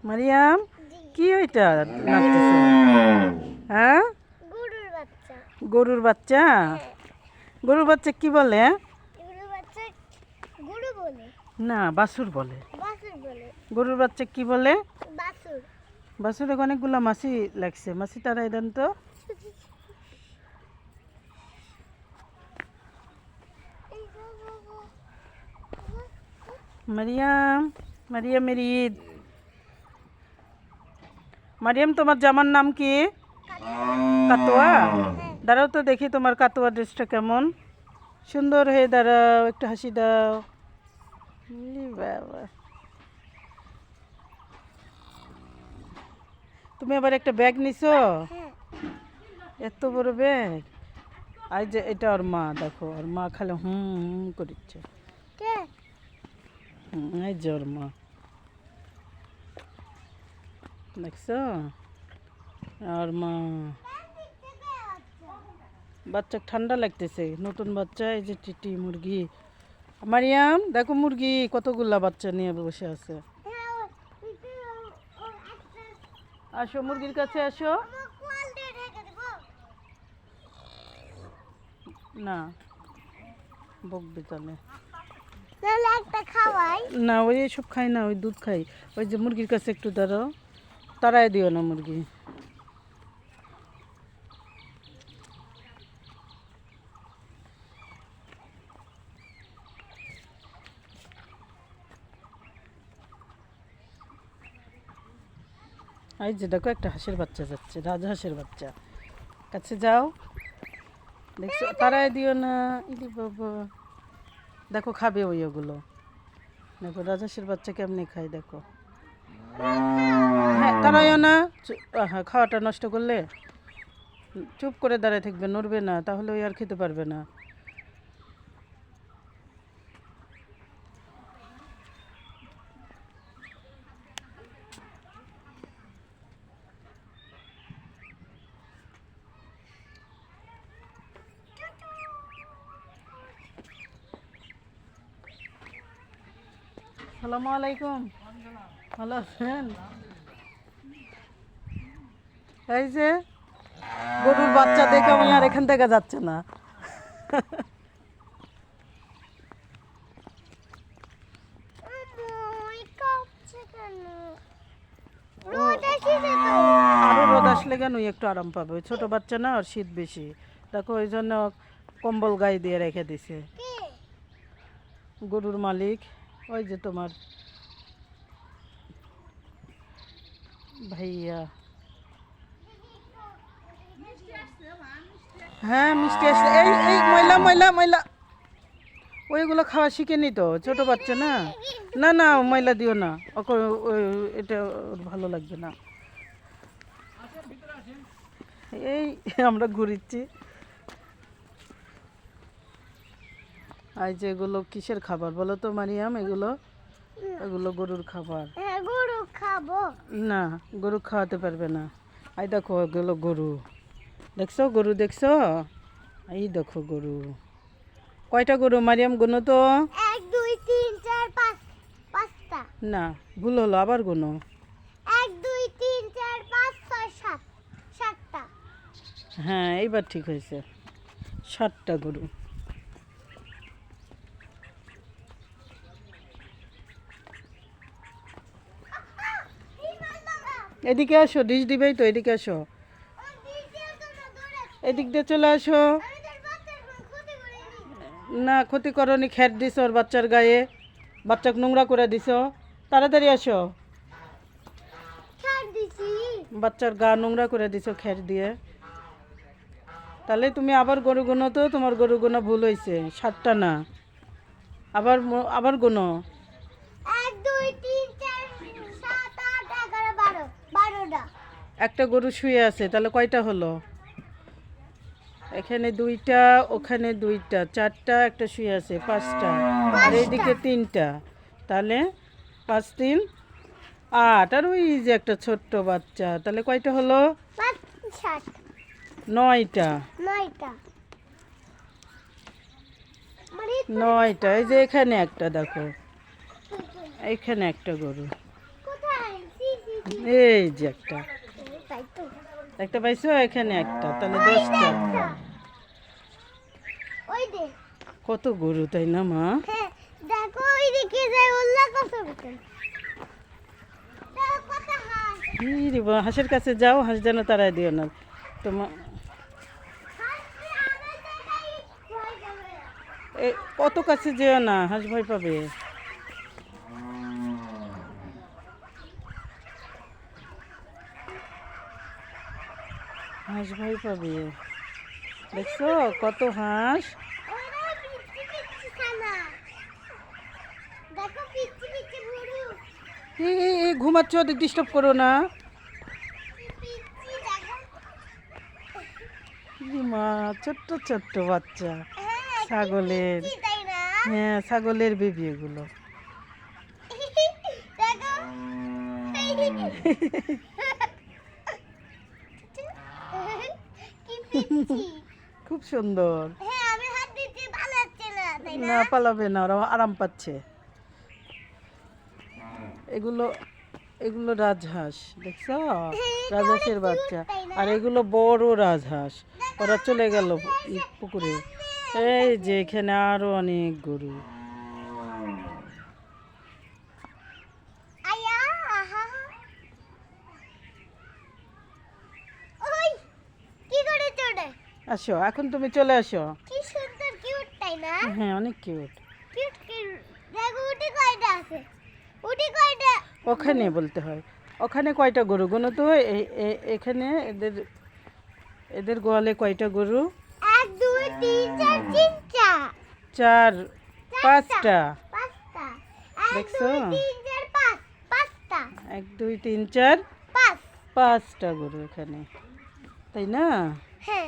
মারিয়াম, কি ওইটা নাচতেছো? হ্যাঁ, গরুর বাচ্চা। গরুর বাচ্চা। গরুর বাচ্চা কি বলে? গরুর বাচ্চা গরু বলে, না, বাছুর বলে। বাছুর বলে, গরুর বাচ্চা কি বলে? বাছুর। বাছুরে অনেকগুলো মাছি লাগছে, মাছি তারাই দেন তো। মারিয়াম, মারিয়াম মেরি ঈদ। মারিয়াম, তোমার জামার নাম কি? কাতোয়া। দাঁড়াও তো দেখি তোমার কাতোয়া ড্রেসটা কেমন সুন্দর। হয়ে দাঁড়াও, একটু হাসি দাও। ইলি বাবা, তুমি আবার একটা ব্যাগ নিছো? হ্যাঁ, এত বড় ব্যাগ। আর যে এটা ওর মা, দেখো ওর মা খালি হুম হুম করছে। কে? এই যে ওর মা, দেখছো ওর মা। বাচ্চা ঠান্ডা লাগতেছে, নতুন বাচ্চা। এই যে টিটি মুরগি। মারিয়াম, দেখো মুরগি কতগুলা বাচ্চা নিয়ে বসে আছে। আসো মুরগির কাছে আসো। না, বকবে তাহলে। তাহলে একটা খাওয়াই। না, ওই সব খাই না, ওই দুধ খাই। ওই যে মুরগির কাছে একটু দাঁড়াও, তাড়াই দিও না মুরগি। এই যে দেখো একটা হাঁসের বাচ্চা যাচ্ছে, রাজহাঁসের বাচ্চা। কাছে যাও, দেখছো, তাড়াই দিও না। ইদি বাবা, দেখো খাবে ওই ওগুলো। দেখো রাজহাঁসের বাচ্চা কেমনি খায়, দেখো। হ্যাঁ, তাড়াইও না। হ্যাঁ, খাওয়াটা নষ্ট করলে চুপ করে দাঁড়ায় থাকবে, নড়বে না, তাহলে ওই আর খেতে পারবে না। আসসালামু আলাইকুম, ভালো আছেন? এই যে গরুর বাচ্চা দেখে আমি আর এখান থেকে যাচ্ছে না। আরো রোদ আসলে কেন একটু আরাম পাবে, ওই ছোট বাচ্চা না, আর শীত বেশি। দেখো ওই জন্য কম্বল গায়ে দিয়ে রেখে দিছে গরুর মালিক। ওই যে তোমার ভাইয়া। হ্যাঁ, মিষ্টি আসলে। এই এই ময়লা ময়লা ময়লা, ওইগুলো খাওয়া শিখেনি তো, ছোট বাচ্চা না। না না, ময়লা দিও না ওকে, এটা ওর ভালো লাগবে না। এই আমরা ঘুরিচ্ছি। আর যে এগুলো কিসের খাবার বলো তো মারিয়াম? এগুলো এগুলো গরুর খাবার। হ্যাঁ, গরু খাবো। না, গরু খাওয়াতে পারবে না। এই দেখো এগুলো গরু, দেখছো গরু দেখছো? এই দেখো গরু। কয়টা গরু মারিয়াম, গুনো তো। 1 2 3 4 5, 5টা। না, ভুল হলো, আবার গুনো। 1 2 3 4 5 6 7, 7টা। হ্যাঁ, এইবার ঠিক হয়েছে, 7টা গরু। এদিকে আসো, ডিশ দিবেই তো, এদিকে আসো, এদিক দিয়ে চলে আসো। না, ক্ষতি করনি, খ্যার দিছ ওর বাচ্চার গায়ে, বাচ্চাকে নোংরা করে দিছ। তাড়াতাড়ি আসো, বাচ্চার গা নোংরা করে দিছ খ্যার দিয়ে। তাহলে তুমি আবার গরু গুনো তো, তোমার গরু গোনা ভুল হয়েছে, 7টা না। আবার আবার গুনো। 1 2 3 4 7 8 11 12, 12টা। একটা গরু শুয়ে আছে, তাহলে কয়টা হলো? এখানে 2টা, ওখানে 2টা, 4টা, একটা শুয়ে আছে, 5টা, আর এইদিকে 3টা। তাহলে 5 3 8, আর ওই যে একটা ছোট্ট বাচ্চা, তাহলে কয়টা হলো? 5 7 9টা। 9টা। মানে 9টা। এই যে এখানে একটা, দেখো এখানে একটা গরু। কোথায়? সি সি এই যে একটা তাই তো একটা পাইছো, এখানে একটা, তাহলে 10টা। ওই দে কত গরু তাই না মা? হ্যাঁ দেখো ওইদিকে যায় ওল্লা কত বেতন কত হাঁস এই রে বাবা, হাঁসের কাছে যাও, হাঁস যেন তাড়ায় দিও না তোমার। কত কাছে যেও না, হাঁস ভয় পাবে। হাঁস ভয় পাবে। দেখছো কত হাঁস। দেখো পিচ্ছি পিচ্ছি গরু এই ঘুমাচ্ছ, ওদের ডিস্টার্ব করো না। পিচ্ছি দেখো ই মা, ছোট্ট ছোট্ট বাচ্চা হ্যাঁ ছাগলের। পিচ্ছি তাই না হ্যাঁ, ছাগলের বেবি এগুলো। দেখো কি পিচ্ছি খুব সুন্দর। হ্যাঁ আমি হাত দিচ্ছি পালাচ্ছে না তাই না না পালাবে না, ওরা আরাম পাচ্ছে। এগুলো এগুলো রাজহাঁস, দেখছো? রাজহাঁসের বাচ্চা। আর এগুলো বড় রাজহাঁস, ওরা চলে গেল পুকুরে। এই যে এখানে আরো অনেক গরু। আয়া আহা ওই কি করে চড়ে আসো, এখন তুমি চলে আসো। কি সুন্দর কিউট তাই না হ্যাঁ, অনেক কিউট। কিউট কিউট দেখো উঠে কয়টা আছে উঠে কয়টা ওখানে বলতে হয়, ওখানে কয়টা গরু গুনো তো। এখানে এদের এদের গোয়ালে কয়টা গরু? 1 2 3 4 তিনটা 4 5টা। পাঁচটা 1 দেখছো? 2 3 4 5 পাঁচটা 1 2 3 4 5 5টা গরু এখানে, তাই না? হ্যাঁ